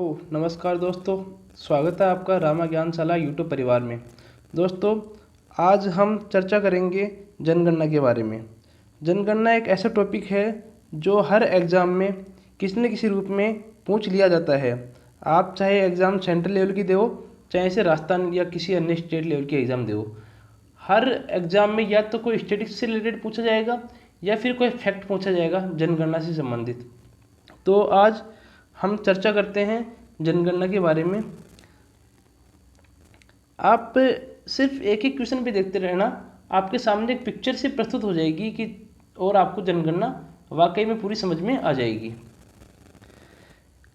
नमस्कार दोस्तों। स्वागत है आपका रामा ज्ञानशाला यूट्यूब परिवार में। दोस्तों, आज हम चर्चा करेंगे जनगणना के बारे में। जनगणना एक ऐसा टॉपिक है जो हर एग्ज़ाम में किसी न किसी रूप में पूछ लिया जाता है। आप चाहे एग्ज़ाम सेंट्रल लेवल की दो, चाहे से राजस्थान या किसी अन्य स्टेट लेवल की एग्ज़ाम दो, हर एग्ज़ाम में या तो कोई स्टेटिक्स से रिलेटेड पूछा जाएगा या फिर कोई फैक्ट पूछा जाएगा जनगणना से संबंधित। तो आज हम चर्चा करते हैं जनगणना के बारे में। आप सिर्फ एक एक क्वेश्चन पे देखते रहना, आपके सामने एक पिक्चर से प्रस्तुत हो जाएगी कि और आपको जनगणना वाकई में पूरी समझ में आ जाएगी।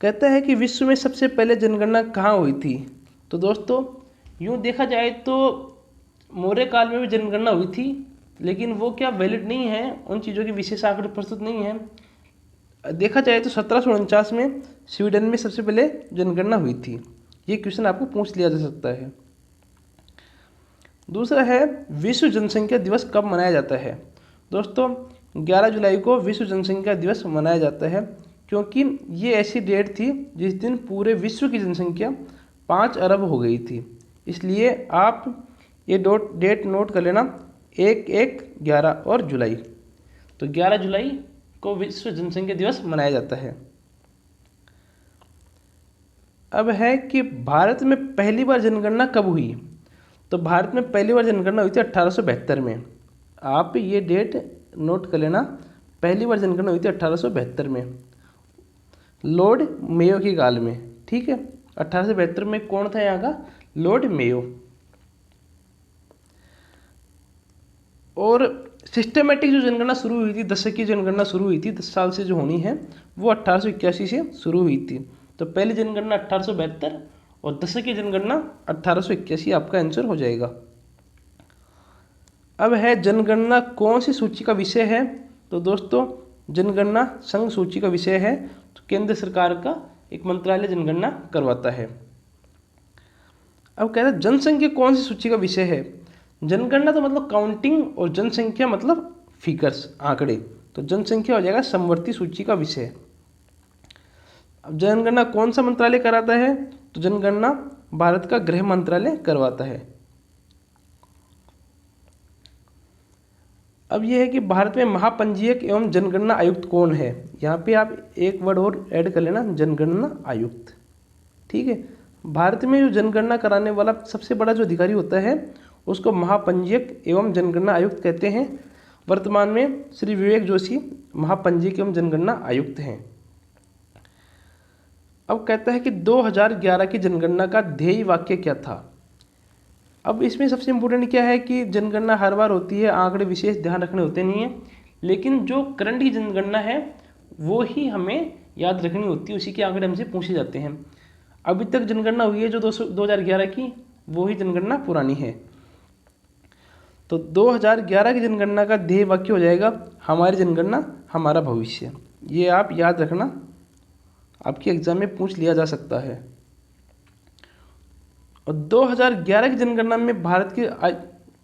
कहता है कि विश्व में सबसे पहले जनगणना कहाँ हुई थी। तो दोस्तों, यूँ देखा जाए तो मौर्य काल में भी जनगणना हुई थी, लेकिन वो क्या वैलिड नहीं है, उन चीज़ों के विशेष आंकड़े प्रस्तुत नहीं है। देखा जाए तो 1749 में स्वीडन में सबसे पहले जनगणना हुई थी। ये क्वेश्चन आपको पूछ लिया जा सकता है। दूसरा है, विश्व जनसंख्या दिवस कब मनाया जाता है। दोस्तों, 11 जुलाई को विश्व जनसंख्या दिवस मनाया जाता है, क्योंकि ये ऐसी डेट थी जिस दिन पूरे विश्व की जनसंख्या 5 अरब हो गई थी। इसलिए आप ये डेट नोट कर लेना, 1/1/11 और जुलाई। तो 11 जुलाई को विश्व जनसंख्या दिवस मनाया जाता है। अब है कि भारत में पहली बार जनगणना कब हुई। तो भारत में पहली बार जनगणना हुई थी 1872 में। आप ये डेट नोट कर लेना, पहली बार जनगणना हुई थी 1872 में, लॉर्ड मेयो के काल में। ठीक है, 1872 में कौन था यहाँ का? Lord Mayo. और सिस्टमेटिक जो जनगणना शुरू हुई थी, दशक की जनगणना शुरू हुई थी 10 साल से जो होनी है, वो 1881 से शुरू हुई थी। तो पहली जनगणना 1872 और दशक की जनगणना 1881, आपका आंसर हो जाएगा। अब है, जनगणना कौन सी सूची का विषय है। तो दोस्तों, जनगणना संघ सूची का विषय है। तो केंद्र सरकार का एक मंत्रालय जनगणना करवाता है। अब कह रहे हैं, जनसंख्या कौन सी सूची का विषय है। जनगणना तो मतलब काउंटिंग और जनसंख्या मतलब फिगर्स, आंकड़े। तो जनसंख्या हो जाएगा समवर्ती सूची का विषय। अब जनगणना कौन सा मंत्रालय कराता है। तो जनगणना भारत का गृह मंत्रालय करवाता है। अब यह है कि भारत में महापंजीयक एवं जनगणना आयुक्त कौन है। यहाँ पे आप एक वर्ड और ऐड कर लेना, जनगणना आयुक्त। ठीक है, भारत में जो जनगणना कराने वाला सबसे बड़ा जो अधिकारी होता है उसको महापंजीयक एवं जनगणना आयुक्त कहते हैं। वर्तमान में श्री विवेक जोशी महापंजीयक एवं जनगणना आयुक्त हैं। अब कहता है कि 2011 की जनगणना का ध्येय वाक्य क्या था। अब इसमें सबसे इम्पोर्टेंट क्या है कि जनगणना हर बार होती है, आंकड़े विशेष ध्यान रखने होते नहीं है, लेकिन जो करंट की जनगणना है वो ही हमें याद रखनी होती है, उसी के आंकड़े हमसे पूछे जाते हैं। अभी तक जनगणना हुई है जो 2011 की, वो ही जनगणना पुरानी है। तो 2011 की जनगणना का ध्येय वाक्य हो जाएगा, हमारी जनगणना हमारा भविष्य। ये आप याद रखना, आपके एग्जाम में पूछ लिया जा सकता है। और 2011 की जनगणना में भारत के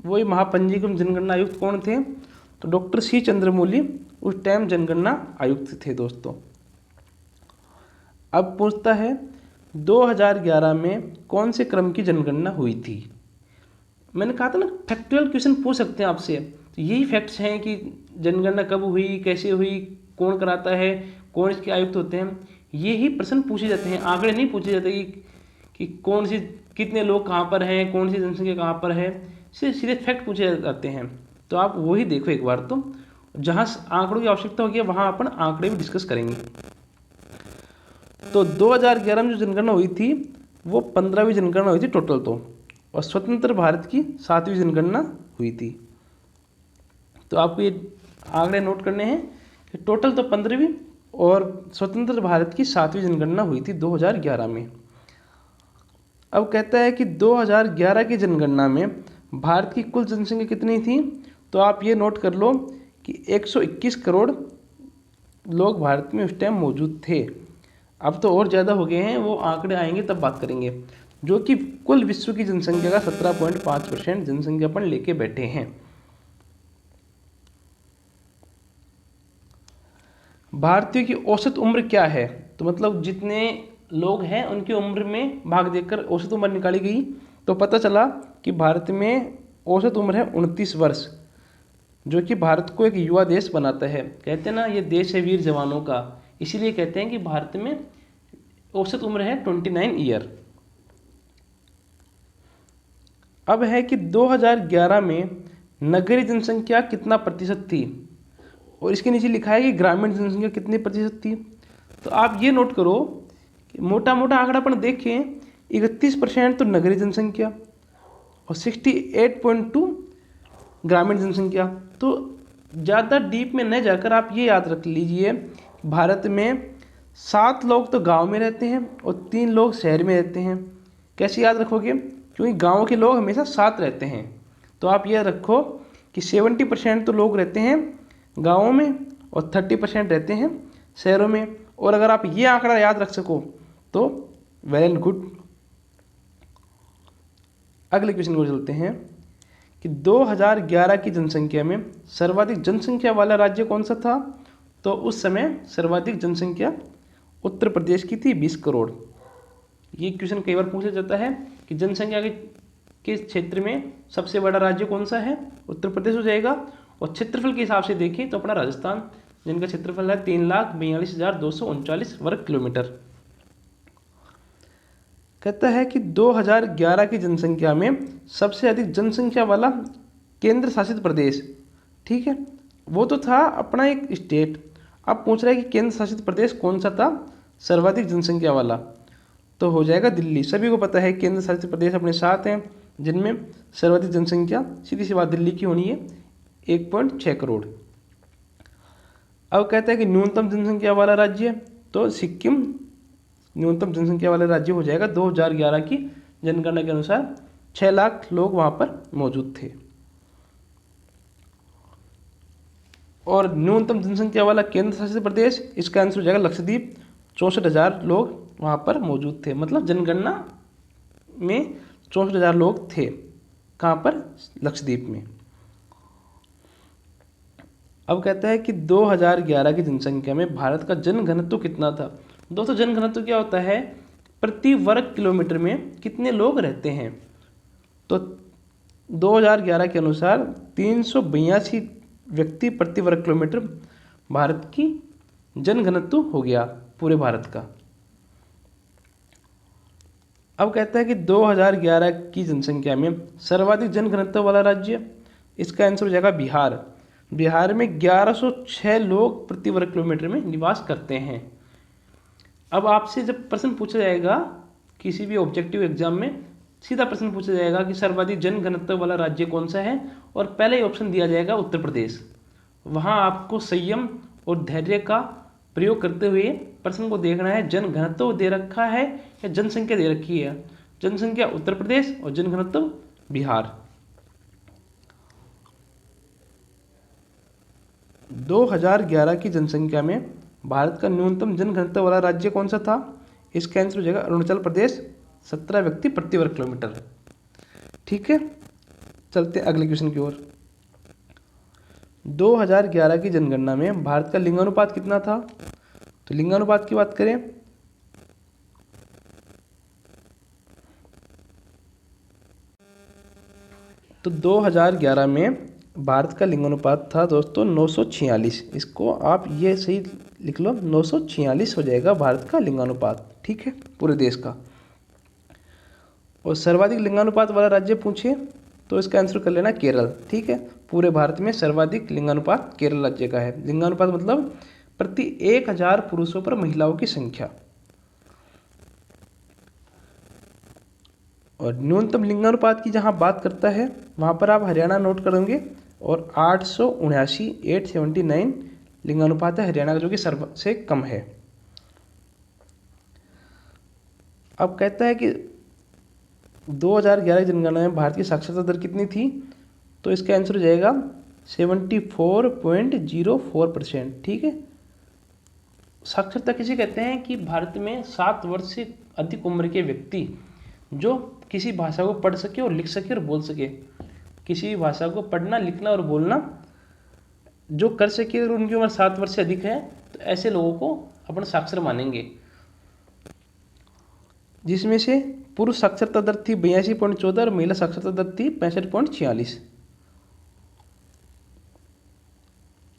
वही महापंजीयक जनगणना आयुक्त कौन थे। तो डॉक्टर सी चंद्रमौली उस टाइम जनगणना आयुक्त थे। दोस्तों, अब पूछता है 2011 में कौन से क्रम की जनगणना हुई थी। मैंने कहा था ना, फैक्चुअल क्वेश्चन पूछ सकते हैं आपसे। तो यही फैक्ट्स हैं कि जनगणना कब हुई, कैसे हुई, कौन कराता है, कौन इसके आयुक्त होते हैं, ये ही प्रश्न पूछे जाते हैं। आंकड़े नहीं पूछे जाते कि कौन सी, कितने लोग कहाँ पर हैं, कौन सी जनसंख्या कहाँ पर है, सीधे फैक्ट पूछे जाते हैं। तो आप वही देखो एक बार, तो जहाँ आंकड़ों की आवश्यकता होगी वहाँ अपन आंकड़े भी डिस्कस करेंगे। तो 2011 में जो जनगणना हुई थी वो 15वीं जनगणना हुई थी टोटल तो, और स्वतंत्र भारत की 7वीं जनगणना हुई थी। तो आपको ये आंकड़े नोट करने हैं कि टोटल तो 15वीं और स्वतंत्र भारत की 7वीं जनगणना हुई थी 2011 में। अब कहता है कि 2011 की जनगणना में भारत की कुल जनसंख्या कितनी थी। तो आप ये नोट कर लो कि 121 करोड़ लोग भारत में उस टाइम मौजूद थे। अब तो और ज़्यादा हो गए हैं, वो आंकड़े आएंगे तब बात करेंगे। जो कि कुल विश्व की जनसंख्या का 17.5% जनसंख्या पर लेके बैठे हैं। भारतीयों की औसत उम्र क्या है। तो मतलब जितने लोग हैं उनकी उम्र में भाग देकर औसत उम्र निकाली गई, तो पता चला कि भारत में औसत उम्र है 29 वर्ष, जो कि भारत को एक युवा देश बनाता है। कहते हैं ना, ये देश है वीर जवानों का, इसीलिए कहते हैं कि भारत में औसत उम्र है 29 ईयर। अब है कि 2011 में नगरीय जनसंख्या कितना प्रतिशत थी, और इसके नीचे लिखा है कि ग्रामीण जनसंख्या कितने प्रतिशत थी। तो आप ये नोट करो कि मोटा मोटा आंकड़ापन देखें, 31% तो नगरीय जनसंख्या और 68.2 ग्रामीण जनसंख्या। तो ज़्यादा डीप में न जाकर आप ये याद रख लीजिए, भारत में 7 लोग तो गांव में रहते हैं और 3 लोग शहर में रहते हैं। कैसे याद रखोगे? क्योंकि गांव के लोग हमेशा साथ रहते हैं। तो आप ये रखो कि 70% तो लोग रहते हैं गाँवों में और 30% रहते हैं शहरों में। और अगर आप ये आंकड़ा याद रख सको तो वेल एंड गुड। अगले क्वेश्चन को चलते हैं कि 2011 की जनसंख्या में सर्वाधिक जनसंख्या वाला राज्य कौन सा था? तो उस समय सर्वाधिक जनसंख्या उत्तर प्रदेश की थी, 20 करोड़। ये क्वेश्चन कई बार पूछा जाता है कि जनसंख्या के क्षेत्र में सबसे बड़ा राज्य कौन सा है? उत्तर प्रदेश हो जाएगा। और क्षेत्रफल के हिसाब से देखें तो अपना राजस्थान, जिनका क्षेत्रफल है 3,42,239 वर्ग किलोमीटर। कहता है कि 2011 की जनसंख्या में सबसे अधिक जनसंख्या वाला केंद्र शासित प्रदेश, ठीक है, वो तो था अपना एक स्टेट। अब पूछ रहा है कि केंद्र शासित प्रदेश कौन सा था सर्वाधिक जनसंख्या वाला? तो हो जाएगा दिल्ली। सभी को पता है केंद्र शासित प्रदेश अपने साथ हैं, जिनमें सर्वाधिक जनसंख्या सीधी सी बात दिल्ली की होनी है, 1.6 करोड़। अब कहता है कि न्यूनतम जनसंख्या वाला राज्य, तो सिक्किम न्यूनतम जनसंख्या वाला राज्य हो जाएगा। 2011 की जनगणना के अनुसार 6 लाख लोग वहाँ पर मौजूद थे। और न्यूनतम जनसंख्या वाला केंद्र शासित प्रदेश, इसका आंसर हो जाएगा लक्षद्वीप। 64,000 लोग वहाँ पर मौजूद थे, मतलब जनगणना में 64,000 लोग थे। कहाँ पर? लक्षद्वीप में। अब कहता है कि 2011 की जनसंख्या में भारत का जनघनत्व कितना था? दोस्तों, जनघनत्व क्या होता है? प्रति वर्ग किलोमीटर में कितने लोग रहते हैं। तो 2011 के अनुसार 382 व्यक्ति प्रति वर्ग किलोमीटर भारत की जनघनत्व हो गया पूरे भारत का। अब कहता है कि 2011 की जनसंख्या में सर्वाधिक जनघनत्व वाला राज्य, इसका आंसर हो जाएगा बिहार। बिहार में 1106 लोग प्रति वर्ग किलोमीटर में निवास करते हैं। अब आपसे जब प्रश्न पूछा जाएगा किसी भी ऑब्जेक्टिव एग्जाम में, सीधा प्रश्न पूछा जाएगा कि सर्वाधिक जनघनत्व वाला राज्य कौन सा है, और पहले ही ऑप्शन दिया जाएगा उत्तर प्रदेश। वहाँ आपको संयम और धैर्य का प्रयोग करते हुए प्रश्न को देखना है, जनघनत्व दे रखा है या जनसंख्या दे रखी है। जनसंख्या उत्तर प्रदेश और जनघनत्व बिहार। 2011 की जनसंख्या में भारत का न्यूनतम जनघनत्व वाला राज्य कौन सा था? इसका आंसर हो जाएगा अरुणाचल प्रदेश, 17 व्यक्ति प्रति वर्ग किलोमीटर। ठीक है, चलते हैं अगले क्वेश्चन की ओर। 2011 की जनगणना में भारत का लिंगानुपात कितना था? तो लिंगानुपात की बात करें तो 2011 में भारत का लिंगानुपात था दोस्तों 946। इसको आप ये सही लिख लो, 946 हो जाएगा भारत का लिंगानुपात, ठीक है, पूरे देश का। और सर्वाधिक लिंगानुपात वाला राज्य पूछे तो इसका आंसर कर लेना केरल, ठीक है। पूरे भारत में सर्वाधिक लिंगानुपात केरल राज्य का है। लिंगानुपात मतलब प्रति 1000 पुरुषों पर महिलाओं की संख्या। और न्यूनतम लिंगानुपात की जहाँ बात करता है वहाँ पर आप हरियाणा नोट करेंगे, और 879 लिंगानुपात है हरियाणा का, जो कि सबसे कम है। अब कहता है कि 2011 जनगणना में भारत की साक्षरता दर कितनी थी? तो इसका आंसर हो जाएगा 74.04%, ठीक है। साक्षरता किसे कहते हैं? कि भारत में 7 वर्ष से अधिक उम्र के व्यक्ति जो किसी भाषा को पढ़ सके और लिख सके और बोल सके, किसी भी भाषा को पढ़ना, लिखना और बोलना जो कर सके और उनकी उम्र 7 वर्ष से अधिक है, तो ऐसे लोगों को अपन साक्षर मानेंगे। जिसमें से पुरुष साक्षरता दर थी 82.14 और महिला साक्षरता दर थी 65.46।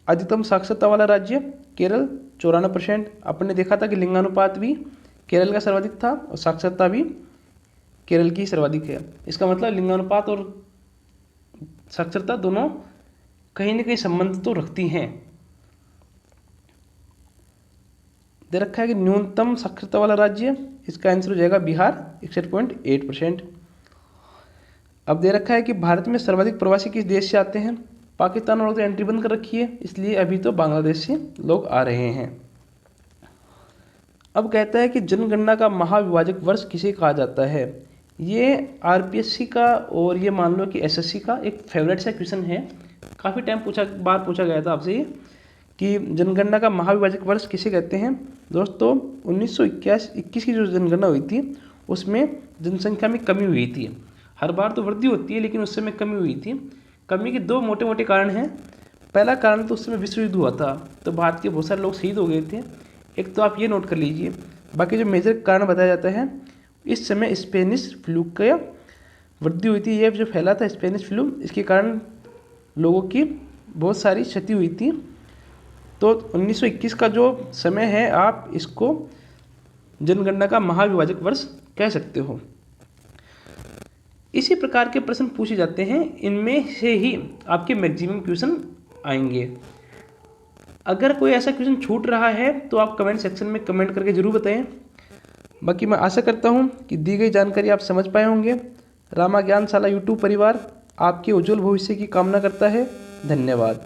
अधिकतम साक्षरता वाला राज्य केरल 94%। आपने देखा था कि लिंगानुपात भी केरल का सर्वाधिक था और साक्षरता भी केरल की सर्वाधिक है। इसका मतलब लिंगानुपात और साक्षरता दोनों कहीं न कहीं संबंध तो रखती हैं। दे रखा है कि न्यूनतम साक्षरता वाला राज्य, इसका आंसर हो जाएगा बिहार 61.8%। अब दे रखा है कि भारत में सर्वाधिक प्रवासी किस देश से आते हैं। पाकिस्तान और तो एंट्री बंद कर रखी है, इसलिए अभी तो बांग्लादेश से लोग आ रहे हैं। अब कहता है कि जनगणना का महाविभाजक वर्ष किसे कहा जाता है। ये आरपीएससी का और ये मान लो कि एसएससी का एक फेवरेट सा क्वेश्चन है। काफ़ी टाइम बार पूछा गया था आपसे ये कि जनगणना का महाविभाजक वर्ष किसे कहते हैं। दोस्तों 1921 की जो जनगणना हुई थी उसमें जनसंख्या में कमी हुई थी। हर बार तो वृद्धि होती है लेकिन उस समय कमी हुई थी। कमी के दो मोटे मोटे कारण हैं। पहला कारण तो उस समय विश्व युद्ध हुआ था तो भारत के बहुत सारे लोग शहीद हो गए थे। एक तो आप ये नोट कर लीजिए। बाकी जो मेजर कारण बताया जाता है, इस समय स्पेनिश फ्लू का वृद्धि हुई थी। यह जो फैला था स्पेनिश फ्लू, इसके कारण लोगों की बहुत सारी क्षति हुई थी। तो 1921 का जो समय है आप इसको जनगणना का महाविभाजक वर्ष कह सकते हो। इसी प्रकार के प्रश्न पूछे जाते हैं, इनमें से ही आपके मैक्सिमम क्वेश्चन आएंगे। अगर कोई ऐसा क्वेश्चन छूट रहा है तो आप कमेंट सेक्शन में कमेंट करके ज़रूर बताएं। बाकी मैं आशा करता हूं कि दी गई जानकारी आप समझ पाए होंगे। रामा ज्ञानशाला यूट्यूब परिवार आपके उज्जवल भविष्य की कामना करता है। धन्यवाद।